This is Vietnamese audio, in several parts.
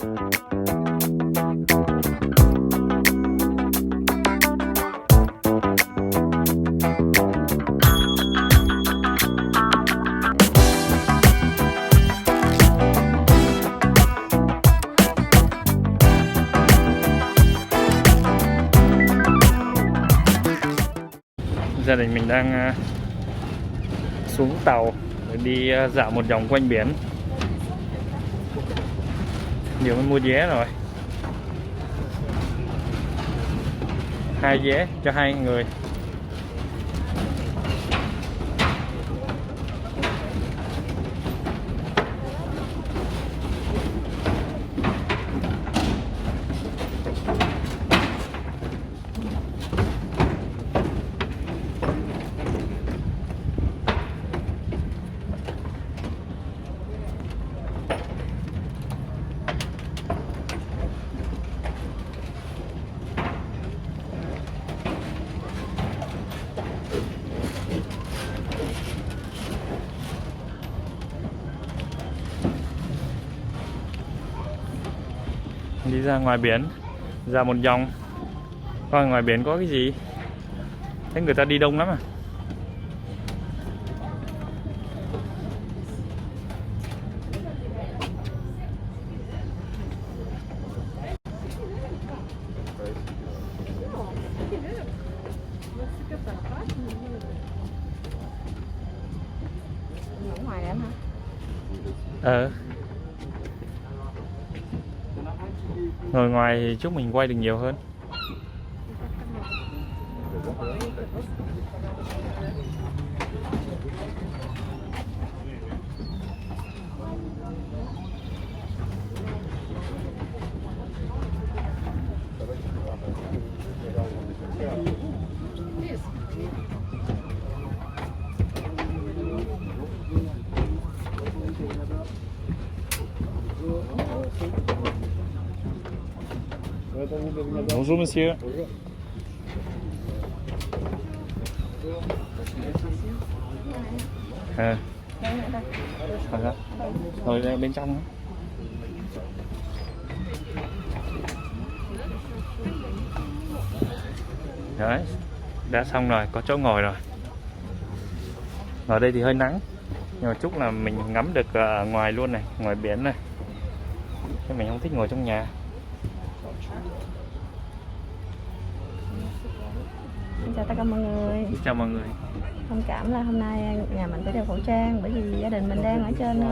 Gia đình mình đang xuống tàu để đi dạo một vòng quanh biển. Nhiều mới mua vé rồi, 2 vé cho 2 người. Đi ra ngoài biển, ra một vòng coi ngoài biển có cái gì. Thấy người ta đi đông lắm à. Ngoài em hả? Ngồi ngoài thì chúc mình quay được nhiều hơn. Bonjour monsieur. Ngồi bên trong. Đấy, đã xong rồi, có chỗ ngồi rồi. Ở đây thì hơi nắng, nhưng mà chúc là mình ngắm được ở ngoài luôn này, ngoài biển này. Chứ mình không thích ngồi trong nhà. Xin chào tất cả mọi người. Chào mọi người. Thông cảm là hôm nay nhà mình phải đeo khẩu trang bởi vì gia đình mình đang ở trên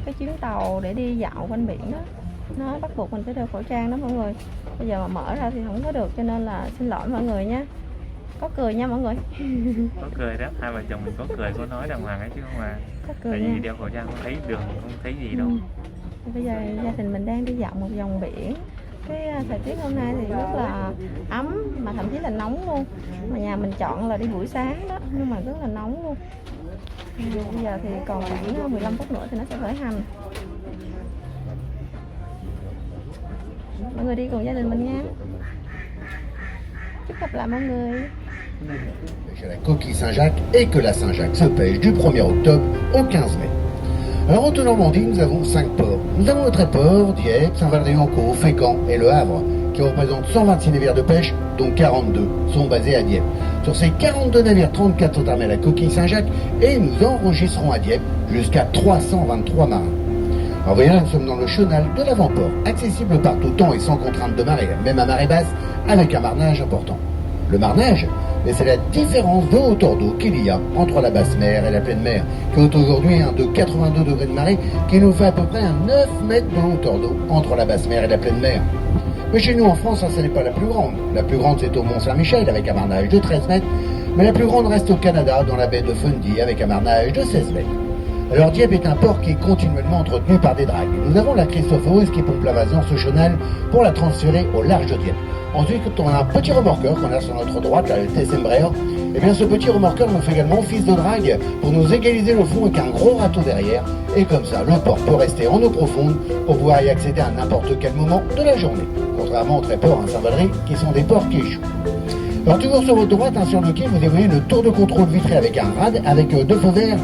cái chuyến tàu để đi dạo quanh biển đó. Nó bắt buộc mình phải đeo khẩu trang đó mọi người. Bây giờ mà mở ra thì không có được, cho nên là xin lỗi mọi người nhé. Có cười nha mọi người. Có cười đó, hai vợ chồng mình có cười, có nói đàng hoàng ấy chứ không mà. Có cười tại nha. vì đeo khẩu trang không thấy đường, không thấy gì đâu. Bây giờ gia đình mình đang đi dạo một vòng biển. Cái thời tiết hôm nay thì rất là ấm, mà thậm chí là nóng luôn. Mà nhà mình chọn là đi buổi sáng đó, nhưng mà rất là nóng luôn. Bây giờ thì còn khoảng 15 phút nữa thì nó sẽ khởi hành. Mọi người đi cùng gia đình mình nha. Chúc gặp lại mọi người. Chez la coquille Saint-Jacques et que la Saint-Jacques se pêche du 1er octobre au 15 mai. Alors en Normandie, nous avons 5 ports. Nous avons le Tréport, Dieppe, Saint-Valdez-en-Caux, Fécamp et Le Havre, qui représentent 126 navires de pêche, dont 42 sont basés à Dieppe. Sur ces 42 navires, 34 sont armés à la coquille Saint-Jacques et nous enregistrons à Dieppe jusqu'à 323 marins. Alors voyez là, nous sommes dans le chenal de l'avant-port, accessible par tout temps et sans contrainte de marée, même à marée basse, avec un marnage important. Le marnage, c'est la différence de hauteur d'eau qu'il y a entre la basse mer et la pleine mer, qui est aujourd'hui de 82 degrés de marée, qui nous fait à peu près 9 mètres de hauteur d'eau entre la basse mer et la pleine mer. Mais chez nous en France, ça n'est pas la plus grande. La plus grande c'est au Mont-Saint-Michel avec un marnage de 13 mètres, mais la plus grande reste au Canada dans la baie de Fundy avec un marnage de 16 mètres. Alors Dieppe est un port qui est continuellement entretenu par des dragues. Nous avons la Christopheuse qui pompe la vase dans ce chenal pour la transférer au large de Dieppe. Ensuite, on a un petit remorqueur qu'on a sur notre droite, là, le TS Embraer. Et bien ce petit remorqueur nous fait également office de drague pour nous égaliser le fond avec un gros râteau derrière. Et comme ça, le port peut rester en eau profonde pour pouvoir y accéder à n'importe quel moment de la journée. Contrairement aux tréports à Saint-Valery qui sont des ports qui échouent. Alors toujours sur votre droite, sur le quai, vous voyez une tour de contrôle vitrée avec un rad, avec deux feux verts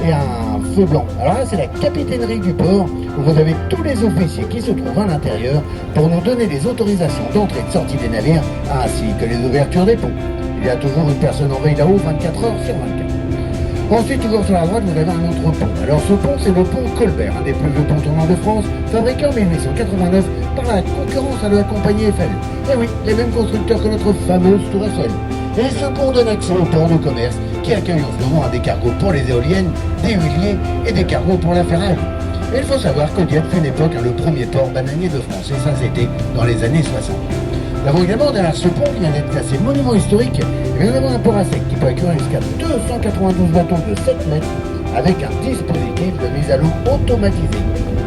et un feu blanc. Alors là, c'est la capitainerie du port, où vous avez tous les officiers qui se trouvent à l'intérieur pour nous donner les autorisations d'entrée et de sortie des navires, ainsi que les ouvertures des ponts. Il y a toujours une personne en veille là-haut, 24 heures sur 24. Ensuite, toujours sur la droite, vous avez un autre pont. Alors ce pont, c'est le pont Colbert, un des plus vieux ponts tournants de France, fabriqué en 1889 par la concurrence à la compagnie FLU. Et oui, les mêmes constructeurs que notre fameuse tour Eiffel. Et ce pont donne accès au port de commerce qui accueille en ce moment des cargos pour les éoliennes, des huiliers et des cargos pour la ferraille. Et il faut savoir que Dieppe fut une époque le premier port bananier de France, et ça c'était dans les années 60. Nous avons également derrière ce pont qui vient d'être classé monument historique, nous avons un port à sec qui peut accueillir jusqu'à 292 bateaux de 7 mètres avec un dispositif de mise à l'eau automatisé.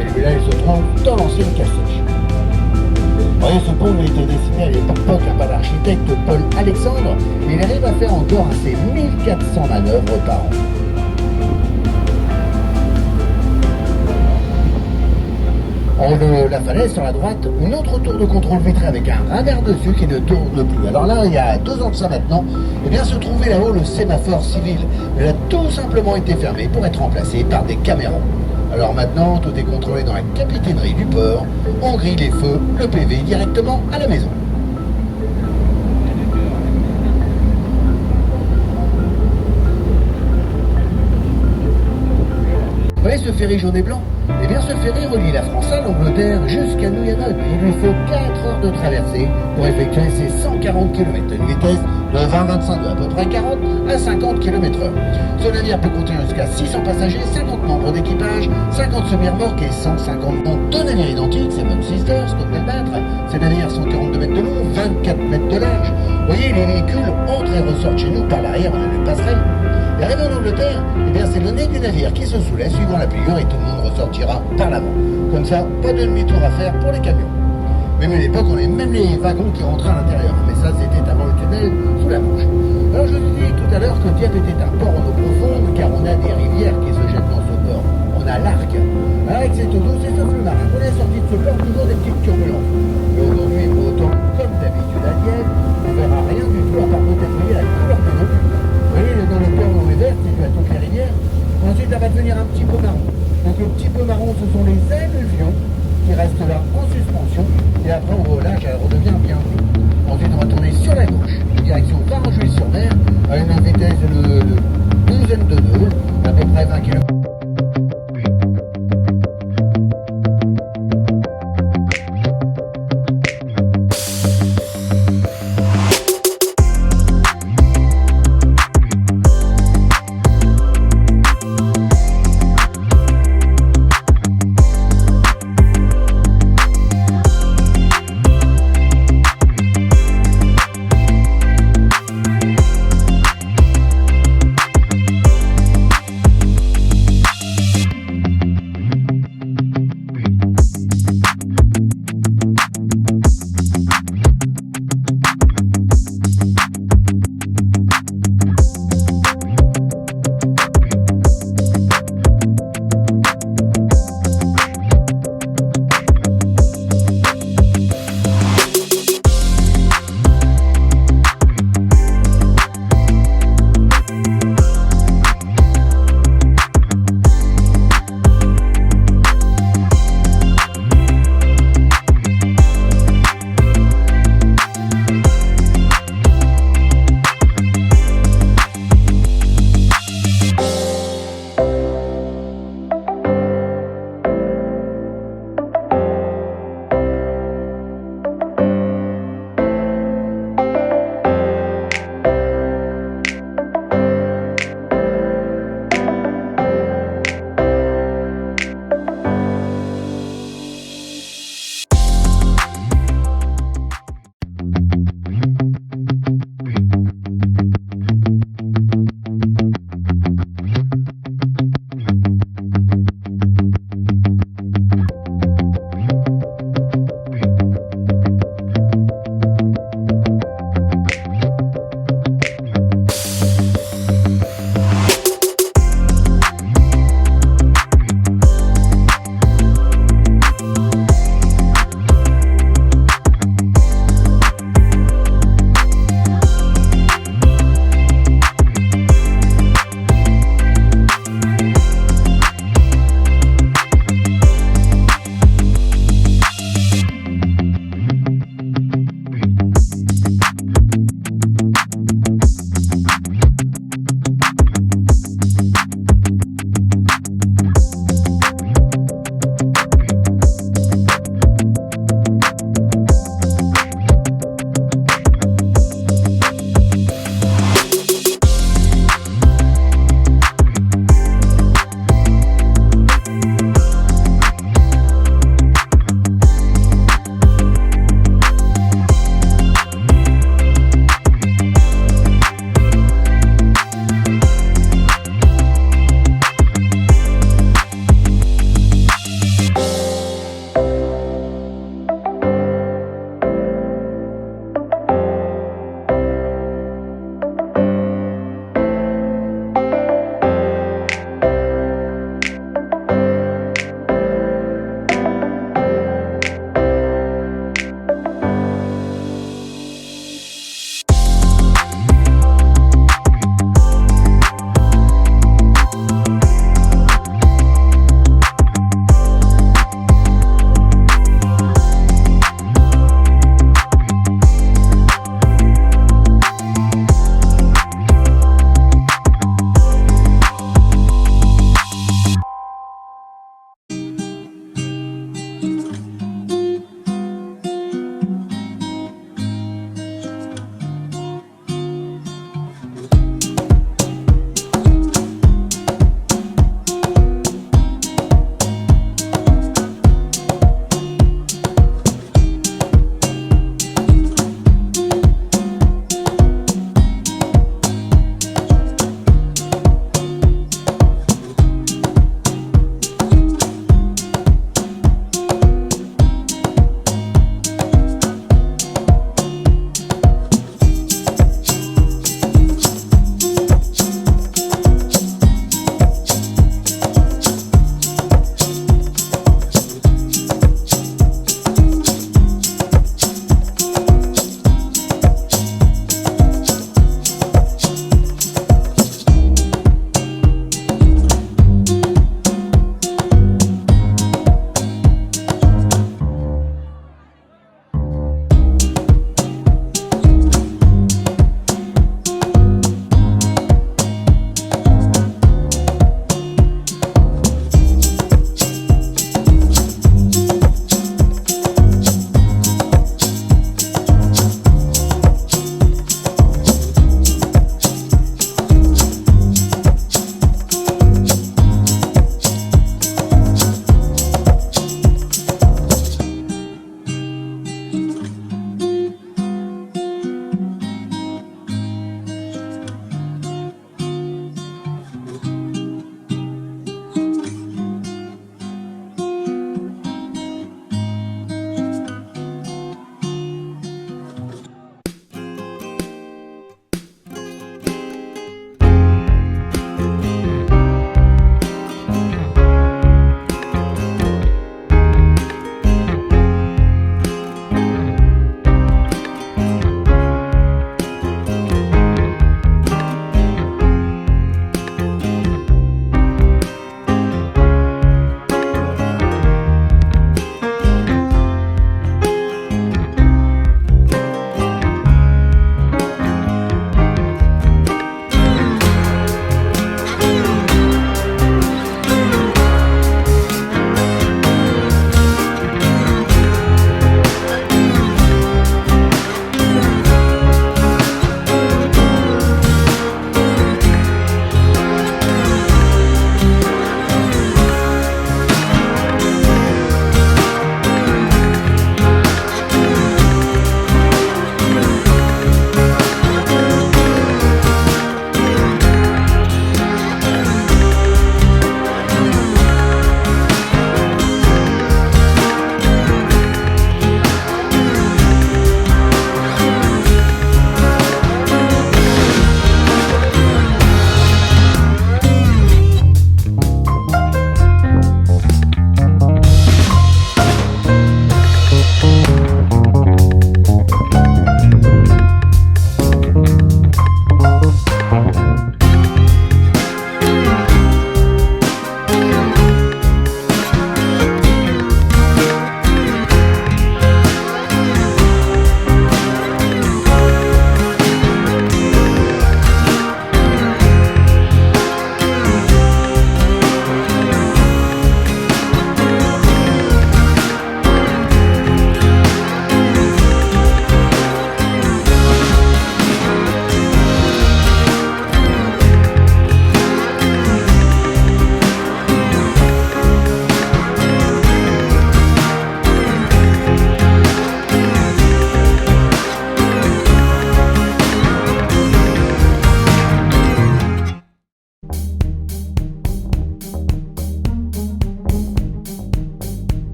Et lui-là, il se trouve dans l'ancienne cale sèche. Vous voyez, ce pont a été dessiné à l'époque par l'architecte Paul Alexandre, et il arrive à faire encore assez 1400 manœuvres par an. En haut de la falaise, sur la droite, une autre tour de contrôle vitrée avec un radar dessus qui ne tourne plus. Alors là, il y a 2 ans de ça maintenant, eh bien, se trouvait là-haut le sémaphore civil. Il a tout simplement été fermé pour être remplacé par des caméras. Alors maintenant, tout est contrôlé dans la capitainerie du port. On grille les feux, le PV directement à la maison. Vous voyez ce ferry jaune et blanc? Eh bien, ce ferry relie la France à l'Angleterre jusqu'à New Haven. Il lui faut 4 heures de traversée pour effectuer ses 140 km, une vitesse de 20-25, de à peu près 40 à 50 km/h. Ce navire peut contenir jusqu'à 600 passagers, 50 membres d'équipage, 50 semi-remorques et 150 ponts. 2 navires identiques, c'est Seven Sisters, Scott Delbatre. Ces navires sont 42 mètres de long, 24 mètres de large. Vous voyez, les véhicules entrent et ressortent chez nous par l'arrière, on a une passerelle. Et arrivé en Angleterre, eh bien c'est le nez du navire qui se soulève suivant la pliure et tout le monde ressortira par l'avant. Comme ça, pas de demi-tour à faire pour les camions. Même à l'époque, on avait même les wagons qui rentraient à l'intérieur. Mais ça, c'était avant le tunnel sous la Manche. Alors je vous ai dit tout à l'heure que Dieppe était un port en eau profonde, car on a des rivières qui se jettent dans ce port. On a l'Arc. Avec cette eau douce et ce flux marin, on est sorti de ce port toujours des petites turbulences. Mais aujourd'hui, autant comme d'habitude à Dieppe, on verra rien du tout à part peut-être la couleur de l'eau. Vous voyez, dans le port d'eau verte, c'est dû à toutes les rivières. Ensuite, ça va devenir un petit peu marron. Donc le petit peu marron, ce sont les alluvions qui restent là en suspension. Et après, au relâche, elle redevient bien bleue. Ensuite, on va tourner sur la gauche, direction Varengeville-sur-Mer, à une vitesse de douzaine de nœuds, à peu près 20 km.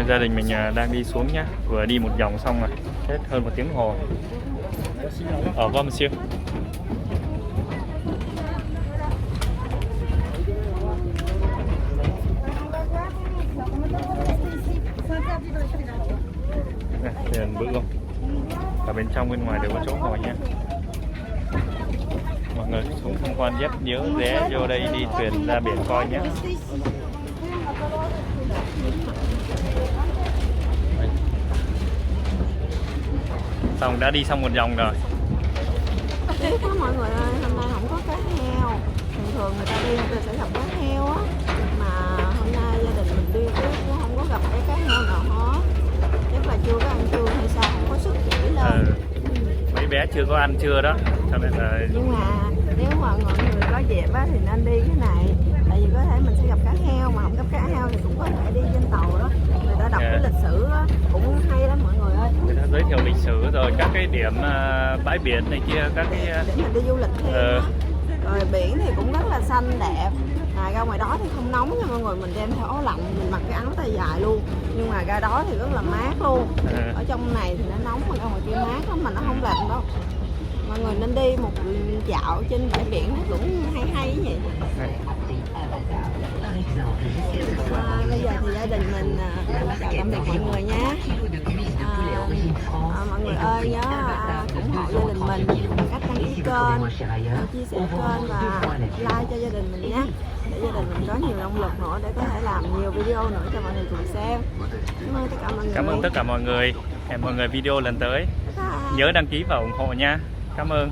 Gia đình mình đang đi xuống nhá, vừa đi một vòng xong rồi, hết hơn 1 tiếng đồng hồ. Ở vâng monsieur. Này, thuyền bự không? Cả bên trong bên ngoài đều có chỗ ngồi nha. Mọi người xuống tham quan rất nhớ ghé vô đây đi thuyền ra biển coi nhé. Xong đã đi xong một vòng rồi. Tiếc quá mọi người ơi, hôm nay không có cá heo. Thường thường người ta đi người ta sẽ gặp cá heo á, mà hôm nay gia đình mình đi cũng không có gặp cái cá heo nào hết. Chắc là chưa có ăn trưa hay sao, không có sức chỉ lên. Mấy bé chưa có ăn trưa đó, cho nên là. Nhưng mà nếu mà mọi người có dịp á thì nên đi cái này, tại vì có thể mình sẽ gặp cá heo, mà không gặp cá heo thì cũng có thể đi trên tàu đó. Người ta đọc cái lịch sử á, cũng hay lắm mọi người ơi. Người ta giới thiệu lịch sử rồi các cái điểm bãi biển này kia, các cái để mình đi du lịch thêm á. Rồi biển thì cũng rất là xanh đẹp. Ra ngoài đó thì không nóng nha mọi người, mình đem theo áo lạnh, mình mặc cái áo tay dài luôn. Nhưng mà ra đó thì rất là mát luôn. Ở trong này thì nó nóng, mà ra ngoài kia mát lắm mà nó không lạnh đâu. Mọi người nên đi một dạo trên bãi biển, nó cũng hay hay vậy. Bây giờ thì gia đình mình chào tạm biệt mọi người nhé. Mọi người ơi nhớ ủng hộ gia đình mình bằng cách đăng ký kênh, chia sẻ kênh và like cho gia đình mình nhé, để gia đình mình có nhiều động lực nữa để có thể làm nhiều video nữa cho mọi người cùng xem. Cảm ơn tất cả mọi người. Cảm ơn tất cả mọi người. Hẹn mọi người video lần tới. Nhớ đăng ký và ủng hộ nha. Cảm ơn.